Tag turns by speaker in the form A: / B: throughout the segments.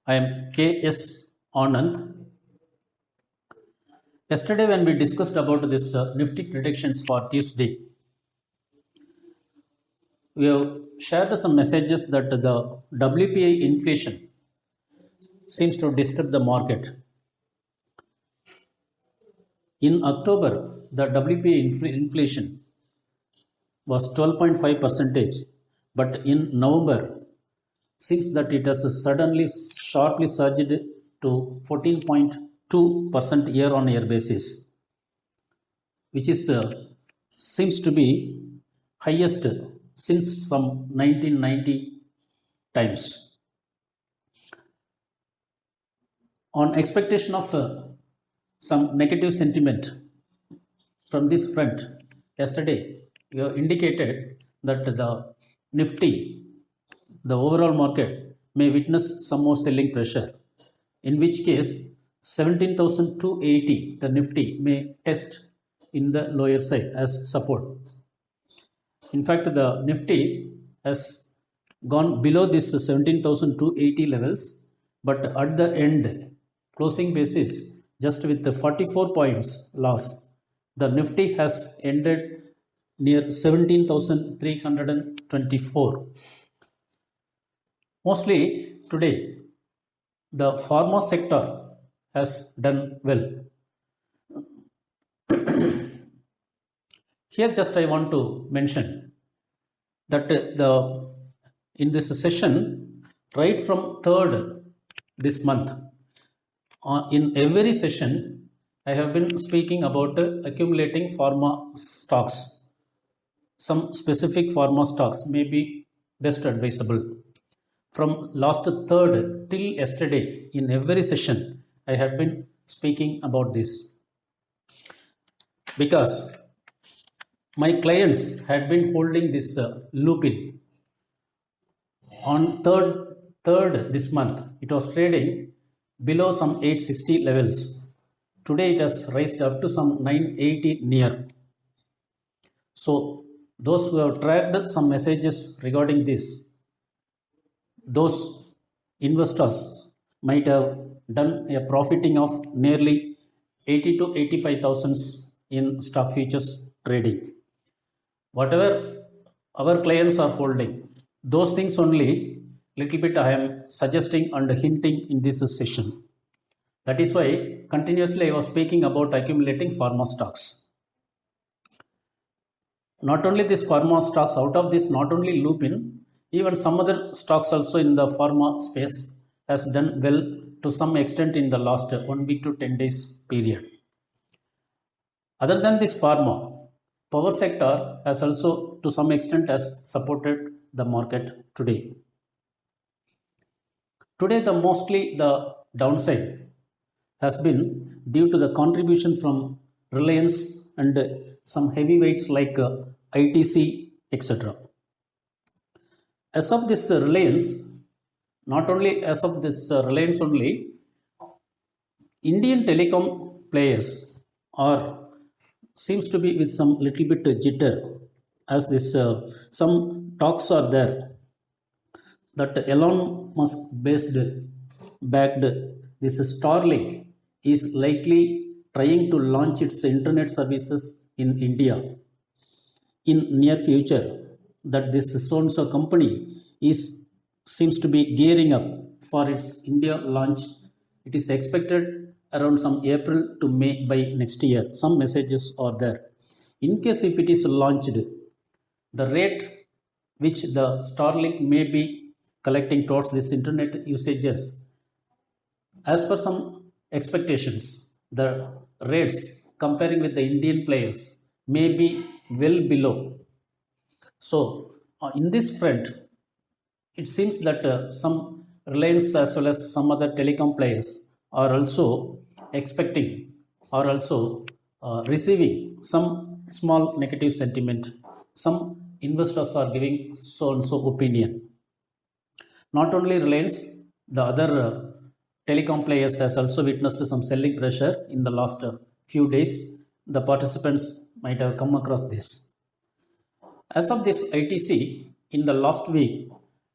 A: I am K.S. Anand. Yesterday, when we discussed about this Nifty predictions for Tuesday, we have shared some messages that the WPI inflation seems to disturb the market. In October, the WPI inflation was 12.5 percentage, but in November, seems that it has suddenly sharply surged to 14.2% year on year basis, which is seems to be highest since some 1990 times. On expectation of some negative sentiment from this front, yesterday we have indicated that the Nifty, the overall market, may witness some more selling pressure, in which case 17,280 the Nifty may test in the lower side as support. In fact, the Nifty has gone below this 17,280 levels, but at the end, closing basis, just with the 44 points loss, the Nifty has ended near 17,324. Mostly today, the pharma sector has done well. Here, just I want to mention that in this session, right from 3rd this month, in every session, I have been speaking about accumulating pharma stocks. Some specific pharma stocks may be best advisable. From last 3rd till yesterday, in every session, I had been speaking about this because my clients had been holding this Lupin. On third this month, it was trading below some 860 levels. Today it has raised up to some 980 near. So those who have tracked some messages regarding this, those investors might have done a profiting of nearly 80 to 85,000 in stock futures trading. Whatever our clients are holding, those things only little bit I am suggesting and hinting in this session. That is why continuously I was speaking about accumulating pharma stocks. Not only this pharma stocks, out of this, not only Lupin, even some other stocks also in the pharma space has done well to some extent in the last 1 week to 10 days period. Other than this pharma, power sector has also to some extent has supported the market today. Today, mostly the downside has been due to the contribution from Reliance and some heavyweights like ITC, etc. As of this Reliance, not only as of this Reliance only, Indian telecom players are seems to be with some little bit jitter, as this some talks are there that Elon Musk backed this Starlink is likely trying to launch its internet services in India in near future. That this so and so company is seems to be gearing up for its India launch. It is expected around some April to May by next year. Some messages are there. In case if it is launched, the rate which the Starlink may be collecting towards this internet usages, as per some expectations, the rates comparing with the Indian players may be well below. So, in this front, it seems that some Reliance as well as some other telecom players are also expecting or also receiving some small negative sentiment. Some investors are giving so and so opinion. Not only Reliance, the other telecom players has also witnessed some selling pressure in the last few days. The participants might have come across this. As of this ITC, in the last week,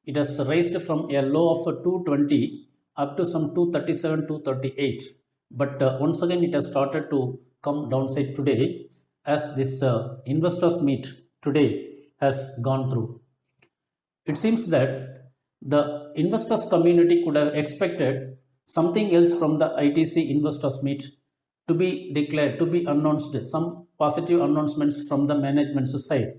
A: it has raised from a low of 220 up to some 237, 238. But once again, it has started to come downside today as this investors meet today has gone through. It seems that the investors community could have expected something else from the ITC investors meet to be declared, to be announced, some positive announcements from the management side.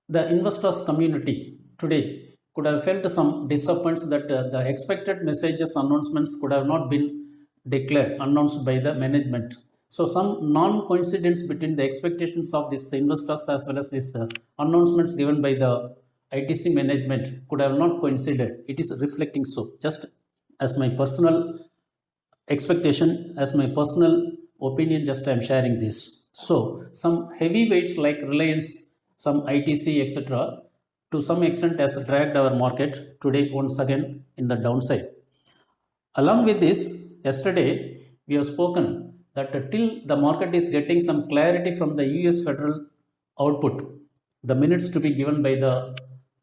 A: The investors community today could have felt some disappointments that the expected messages announcements could have not been declared, announced by the management. So some non-coincidence between the expectations of these investors as well as these announcements given by the ITC management could have not coincided. It is reflecting so. Just as my personal expectation, as my personal opinion, just I am sharing this. So some heavyweights like Reliance, some ITC, etc., to some extent has dragged our market today once again in the downside. Along with this, yesterday we have spoken that till the market is getting some clarity from the US federal output, the minutes to be given by the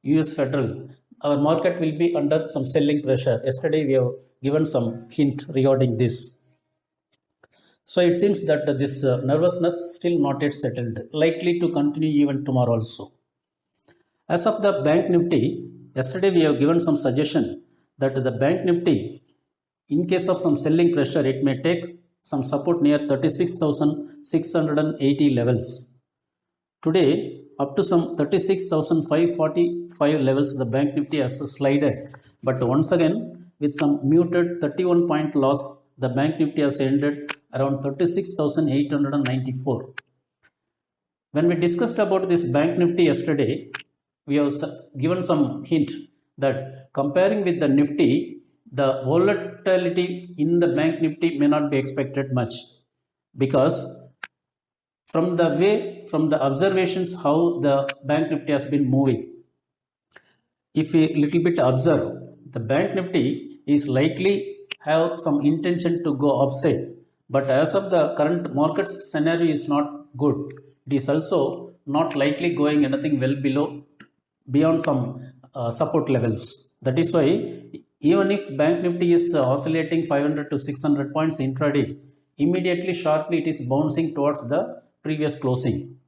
A: US federal, our market will be under some selling pressure. Yesterday we have given some hint regarding this. So it seems that this nervousness still not yet settled, likely to continue even tomorrow also. As of the Bank Nifty, yesterday we have given some suggestion that the Bank Nifty, in case of some selling pressure, it may take some support near 36,680 levels. Today, up to some 36,545 levels, the Bank Nifty has slided. But once again, with some muted 31 point loss, the Bank Nifty has ended around 36,894. When we discussed about this Bank Nifty yesterday, we have given some hint that comparing with the Nifty, the volatility in the Bank Nifty may not be expected much, because from the observations how the Bank Nifty has been moving, if we little bit observe, the Bank Nifty is likely have some intention to go upside, but as of the current market scenario is not good, it is also not likely going anything well below beyond some support levels. That is why even if Bank Nifty is oscillating 500 to 600 points intraday, immediately sharply it is bouncing towards the previous closing.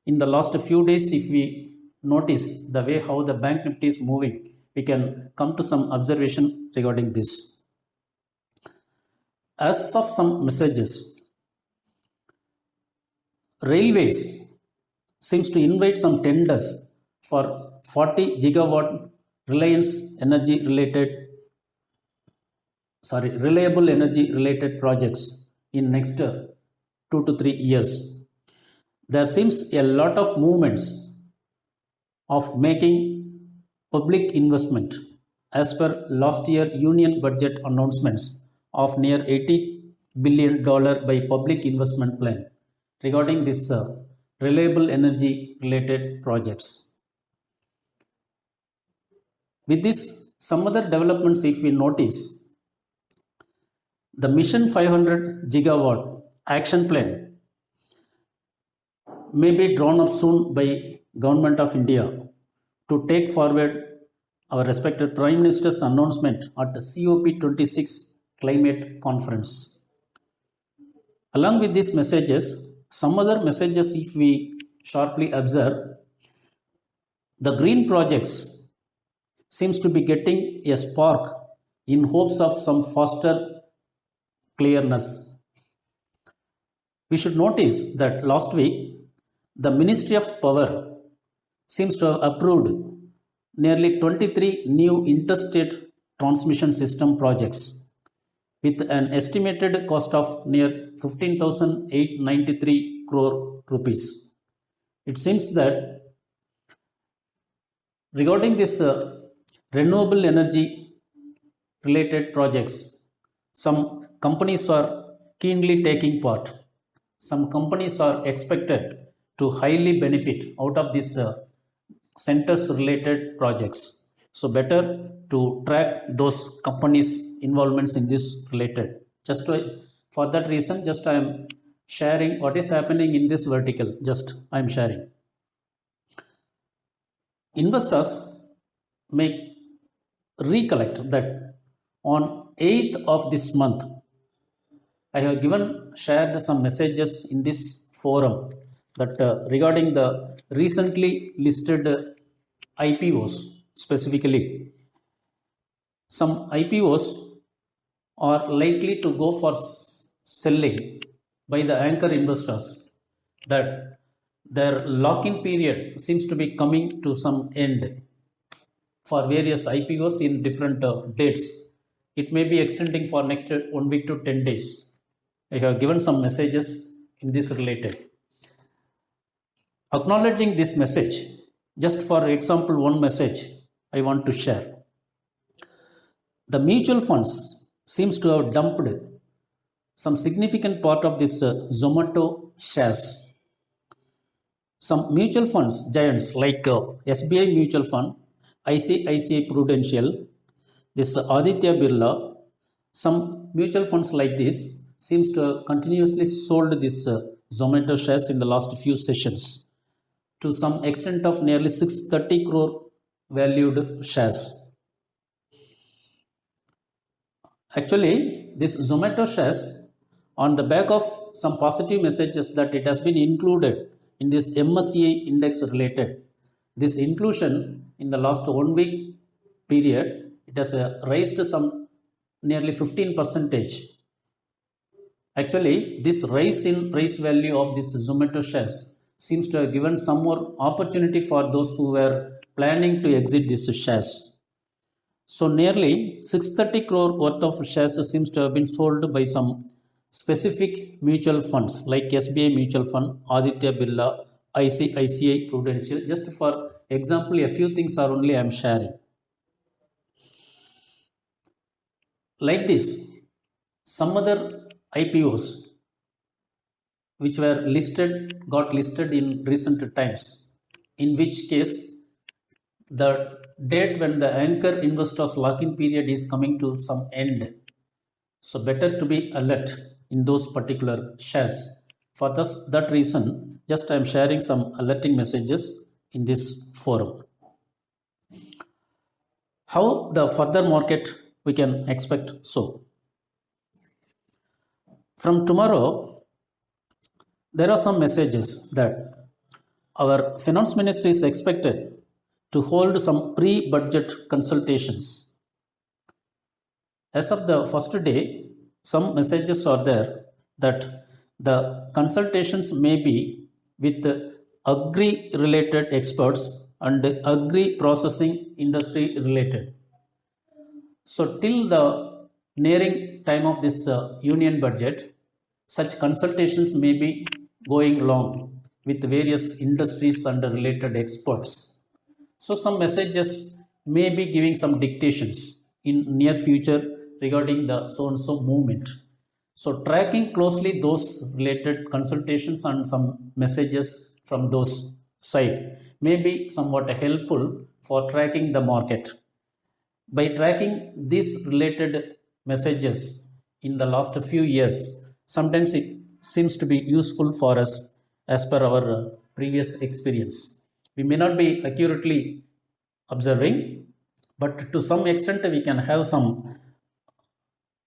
A: In the last few days, if we notice the way how the Bank Nifty is moving, we can come to some observation regarding this. As of some messages, Railways seems to invite some tenders for 40 gigawatt reliable energy related projects in next 2 to 3 years. There seems a lot of movements of making public investment as per last year union budget announcements of near $80 billion by public investment plan regarding this reliable energy related projects. With this, some other developments, if we notice, the Mission 500 gigawatt action plan may be drawn up soon by Government of India to take forward our respected Prime Minister's announcement at the COP26 climate conference. Along with these messages, some other messages, if we sharply observe, the green projects seems to be getting a spark in hopes of some faster clearness. We should notice that last week, the Ministry of Power seems to have approved nearly 23 new interstate transmission system projects with an estimated cost of near 15,893 crore rupees. It seems that regarding this renewable energy related projects, some companies are keenly taking part. Some companies are expected to highly benefit out of these centers related projects. So better to track those companies' involvements in this related. For that reason, just I am sharing what is happening in this vertical. Just I am sharing. Investors may recollect that On 8th of this month, I have shared some messages in this forum that regarding the recently listed IPOs. Specifically, some IPOs are likely to go for selling by the anchor investors, that their lock-in period seems to be coming to some end for various IPOs in different dates. It may be extending for next 1 week to 10 days. I have given some messages in this related. Acknowledging this message, just for example, one message I want to share. The mutual funds seems to have dumped some significant part of this Zomato shares. Some mutual funds giants like SBI Mutual Fund, ICICI Prudential, this Aditya Birla, some mutual funds like this seems to have continuously sold this Zomato shares in the last few sessions to some extent of nearly 630 crore valued shares. Actually, this Zomato shares, on the back of some positive messages that it has been included in this MSCI index related, this inclusion in the last 1 week period, it has raised some nearly 15%. Actually, this rise in price value of this Zomato shares seems to have given some more opportunity for those who were planning to exit these shares. So nearly 630 crore worth of shares seems to have been sold by some specific mutual funds like SBI Mutual Fund, Aditya Birla, ICICI Prudential. Just for example, a few things are only I am sharing. Like this, some other IPOs which were got listed in recent times, in which case the date when the anchor investors lock-in period is coming to some end. So better to be alert in those particular shares. For that reason, just I am sharing some alerting messages in this forum. How the further market we can expect so? From tomorrow, there are some messages that our finance ministry is expected to hold some pre-budget consultations. As of the first day, some messages are there that the consultations may be with agri-related experts and agri-processing industry related. So till the nearing time of this union budget, such consultations may be going along with various industries and related experts. So some messages may be giving some dictations in near future regarding the so-and-so movement. So tracking closely those related consultations and some messages from those side may be somewhat helpful for tracking the market. By tracking these related messages in the last few years, sometimes it seems to be useful for us as per our previous experience. We may not be accurately observing, but to some extent we can have some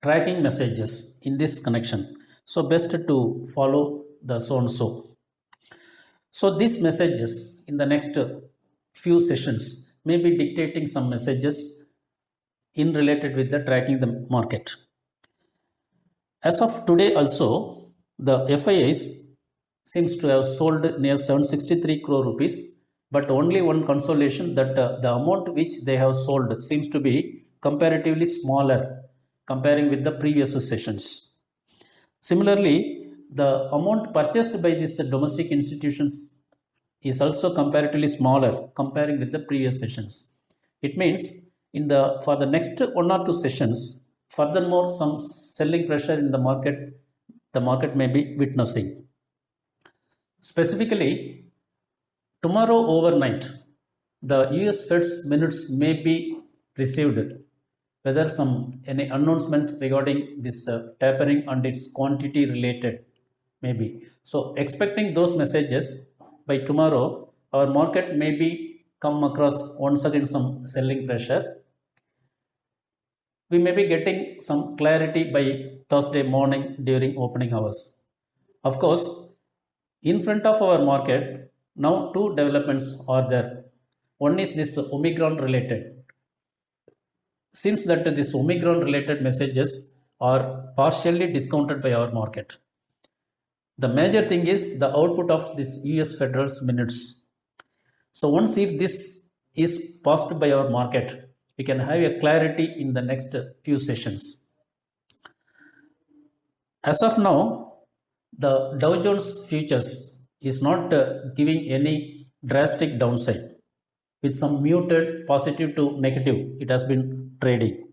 A: tracking messages in this connection. So best to follow the so and so. So these messages in the next few sessions may be dictating some messages in related with the tracking the market. As of today also, the FIIs seems to have sold near 763 crore rupees, but only one consolation that the amount which they have sold seems to be comparatively smaller comparing with the previous sessions. Similarly, the amount purchased by these domestic institutions is also comparatively smaller comparing with the previous sessions. It means for the next 1 or 2 sessions, furthermore some selling pressure in the market may be witnessing. Specifically, tomorrow overnight, the US Fed's minutes may be received, whether any announcement regarding this tapering and its quantity related maybe. So expecting those messages by tomorrow, our market may be come across once again some selling pressure. We may be getting some clarity by Thursday morning during opening hours. Of course, in front of our market, now two developments are there. One is this Omicron related. Since that this Omicron related messages are partially discounted by our market. The major thing is the output of this US Federal's minutes. So once if this is passed by our market, we can have a clarity in the next few sessions. As of now, the Dow Jones futures is not giving any drastic downside. With some muted positive to negative, it has been trading.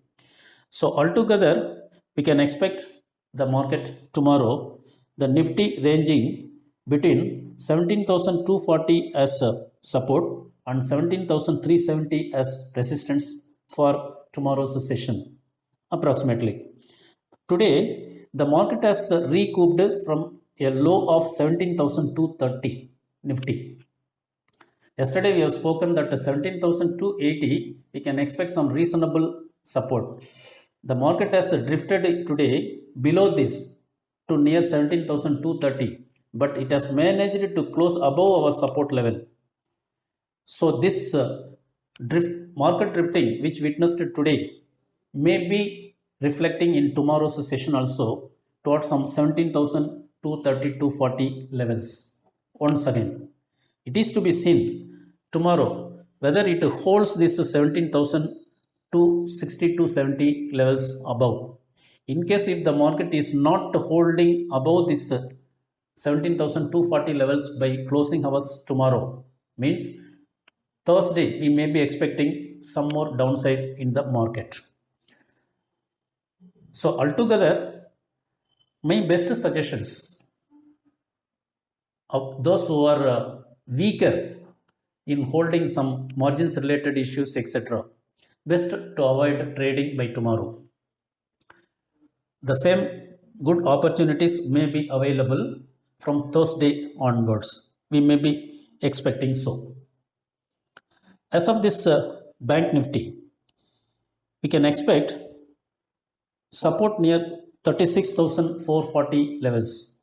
A: So altogether, we can expect the market tomorrow, the Nifty ranging between 17,240 as support and 17,370 as resistance for tomorrow's session approximately. Today, the market has recouped from a low of 17,230 Nifty. Yesterday, we have spoken that 17,280 we can expect some reasonable support. The market has drifted today below this to near 17,230, but it has managed to close above our support level. So, this market drifting which witnessed today may be reflecting in tomorrow's session also towards some 17,230 to 40 levels. Once again, it is to be seen tomorrow whether it holds this 17,260 to 70 levels above. In case if the market is not holding above this 17,240 levels by closing hours tomorrow, means Thursday we may be expecting some more downside in the market. So altogether, my best suggestions of those who are weaker in holding some margins related issues, etc., best to avoid trading by tomorrow. The same good opportunities may be available from Thursday onwards. We may be expecting so. As of this Bank Nifty, we can expect support near 36,440 levels.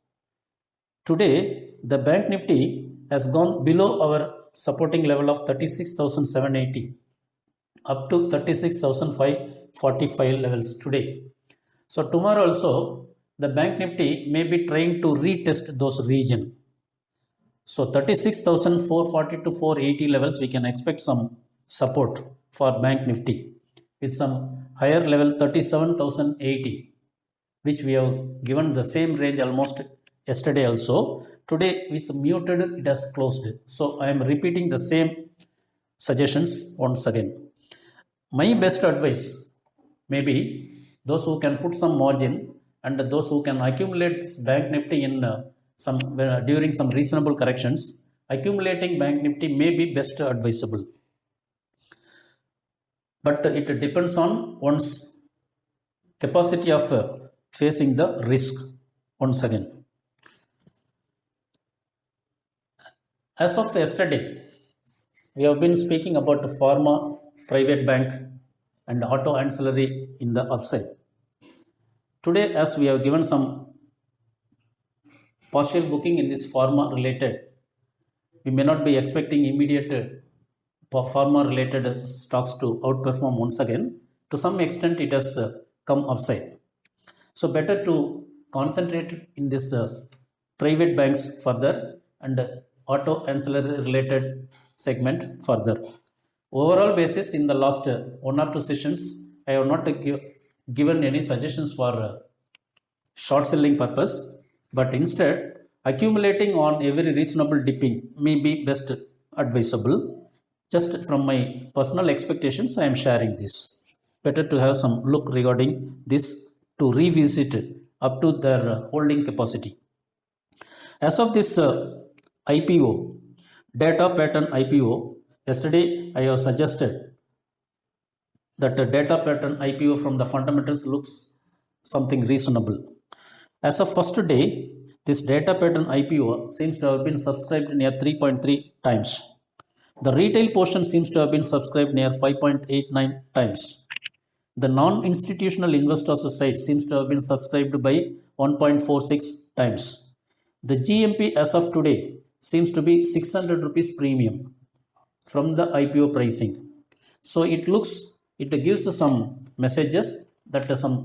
A: Today, the Bank Nifty has gone below our supporting level of 36,780 up to 36,545 levels today. So tomorrow also the Bank Nifty may be trying to retest those region. So 36,440 to 480 levels we can expect some support for Bank Nifty with some higher level 37,080, which we have given the same range almost yesterday also. Today with muted it has closed. So I am repeating the same suggestions once again. My best advice may be those who can put some margin and those who can accumulate Bank Nifty in during some reasonable corrections, accumulating Bank Nifty may be best advisable. But it depends on one's capacity of facing the risk once again. As of yesterday, we have been speaking about pharma, private bank and auto ancillary in the upside. Today, as we have given some partial booking in this pharma related, we may not be expecting immediate pharma related stocks to outperform once again. To some extent, it has come upside. So better to concentrate in this private banks further and auto ancillary related segment further. Overall basis, in the last one or two sessions, I have not given any suggestions for short selling purpose, but instead accumulating on every reasonable dipping may be best advisable. Just from my personal expectations, I am sharing this. Better to have some look regarding this to revisit up to their holding capacity. As of this IPO, data pattern IPO, yesterday I have suggested that the data pattern IPO from the fundamentals looks something reasonable. As of first day, this data pattern IPO seems to have been subscribed near 3.3 times. The retail portion seems to have been subscribed near 5.89 times. The non-institutional investors site seems to have been subscribed by 1.46 times. The GMP as of today seems to be 600 rupees premium from the IPO pricing. So it gives some messages that some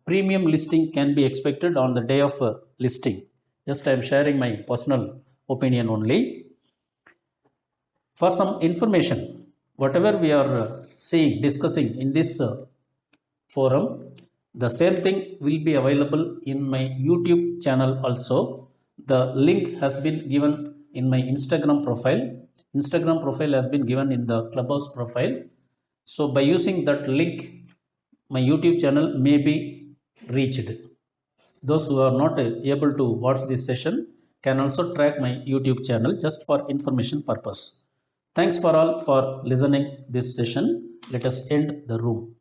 A: premium listing can be expected on the day of listing. Just I am sharing my personal opinion only. For some information, whatever we are discussing in this forum, the same thing will be available in my YouTube channel also. The link has been given in my Instagram profile. Instagram profile has been given in the Clubhouse profile. So by using that link, my YouTube channel may be reached. Those who are not able to watch this session can also track my YouTube channel just for information purpose. Thanks for all for listening this session. Let us end the room.